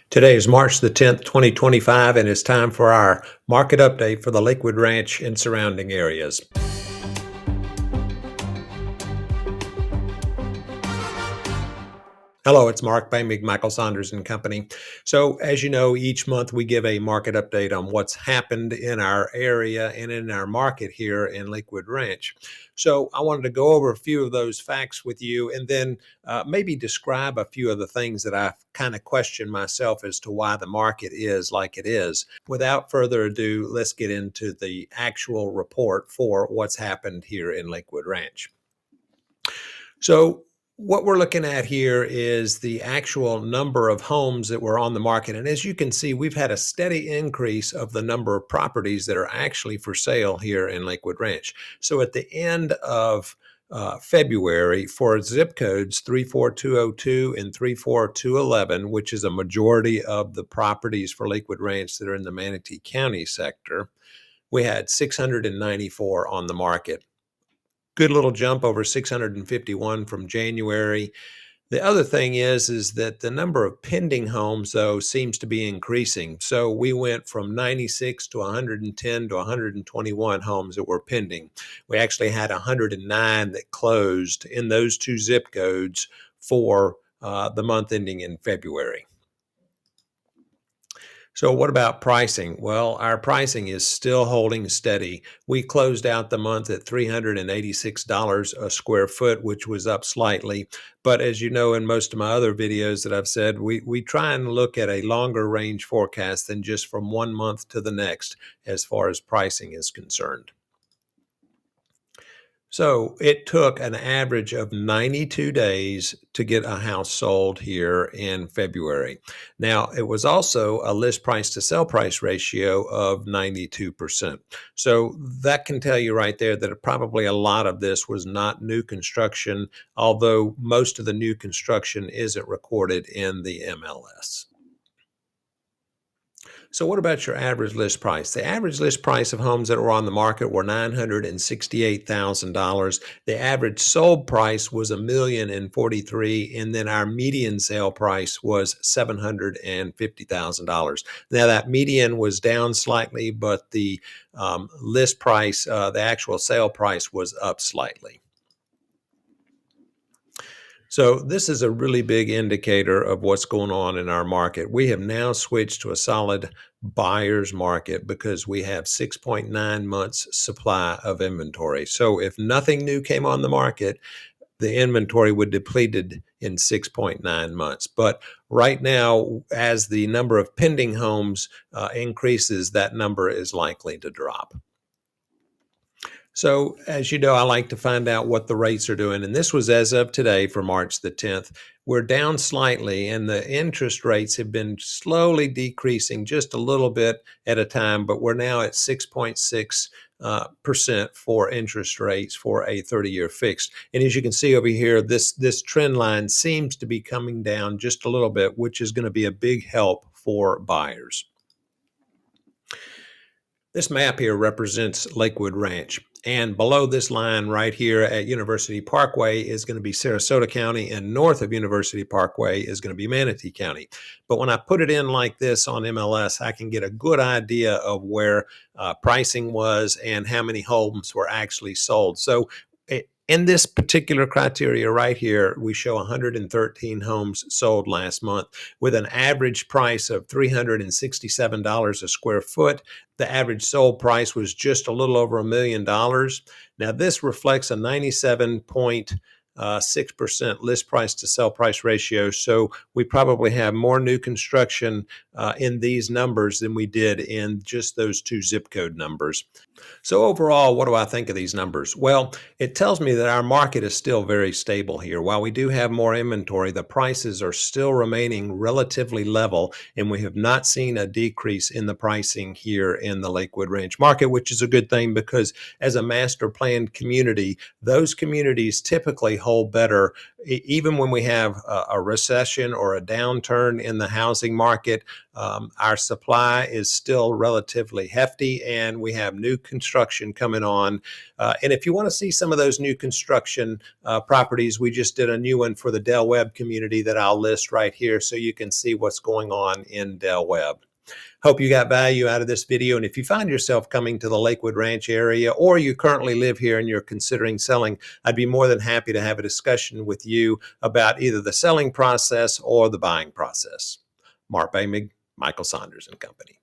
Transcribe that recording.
Today is March the 10th, 2025, and it's time for our market update for the Lakewood Ranch and surrounding areas. Hello, it's MarkBoehmig, Michael Saunders and Company. So, as you know, each month we give a market update on what's happened in our area and in our market here in Lakewood Ranch. So, I wanted to go over a few of those facts with you and then maybe describe a few of the things that I've kind of questioned myself as to why the market is like it is. Without further ado, let's get into the actual report for what's happened here in Lakewood Ranch. So, what we're looking at here is the actual number of homes that were on the market. And as you can see, we've had a steady increase of the number of properties that are actually for sale here in Lakewood Ranch. So at the end of February, for zip codes 34202 and 34211, which is a majority of the properties for Lakewood Ranch that are in the Manatee County sector, we had 694 on the market. Good little jump over 651 from January. The other thing is that the number of pending homes, though, seems to be increasing. So we went from 96 to 110 to 121 homes that were pending. We actually had 109 that closed in those two zip codes for the month ending in February. So what about pricing? Well, our pricing is still holding steady. We closed out the month at $386 a square foot, which was up slightly. But as you know, in most of my other videos that I've said, we try and look at a longer range forecast than just from one month to the next as far as pricing is concerned. So it took an average of 92 days to get a house sold here in February. Now, it was also a list price to sell price ratio of 92%. So that can tell you right there that probably a lot of this was not new construction, although most of the new construction isn't recorded in the MLS. So what about your average list price? The average list price of homes that were on the market were $968,000. The average sold price was $1,043,000, and then our median sale price was $750,000. Now that median was down slightly, but the list price, the actual sale price was up slightly. So this is a really big indicator of what's going on in our market. We have now switched to a solid buyer's market because we have 6.9 months supply of inventory. So if nothing new came on the market, the inventory would depleted in 6.9 months. But right now, as the number of pending homes increases, that number is likely to drop. So, as you know, I like to find out what the rates are doing. And this was as of today for March the 10th. We're down slightly, and the interest rates have been slowly decreasing just a little bit at a time, but we're now at 6.6% for interest rates for a 30-year fixed. And as you can see over here, this trend line seems to be coming down just a little bit, which is going to be a big help for buyers. This map here represents Lakewood Ranch. And below this line right here at University Parkway is going to be Sarasota County, and north of University Parkway is going to be Manatee County. But when I put it in like this on MLS, I can get a good idea of where pricing was and how many homes were actually sold. So in this particular criteria right here, we show 113 homes sold last month with an average price of $367 a square foot. The average sold price was just a little over $1 million. Now, this reflects a 97.6% list price to sell price ratio. So we probably have more new construction in these numbers than we did in just those two zip code numbers. So overall, what do I think of these numbers? Well, it tells me that our market is still very stable here. While we do have more inventory, the prices are still remaining relatively level, and we have not seen a decrease in the pricing here in the Lakewood Ranch market, which is a good thing because as a master planned community, those communities typically hold better. Even when we have a recession or a downturn in the housing market, our supply is still relatively hefty, and we have new construction coming on. And if you want to see some of those new construction properties, we just did a new one for the Del Webb community that I'll list right here so you can see what's going on in Del Webb. Hope you got value out of this video. And if you find yourself coming to the Lakewood Ranch area, or you currently live here and you're considering selling, I'd be more than happy to have a discussion with you about either the selling process or the buying process. Mark Boehmig, Michael Saunders and Company.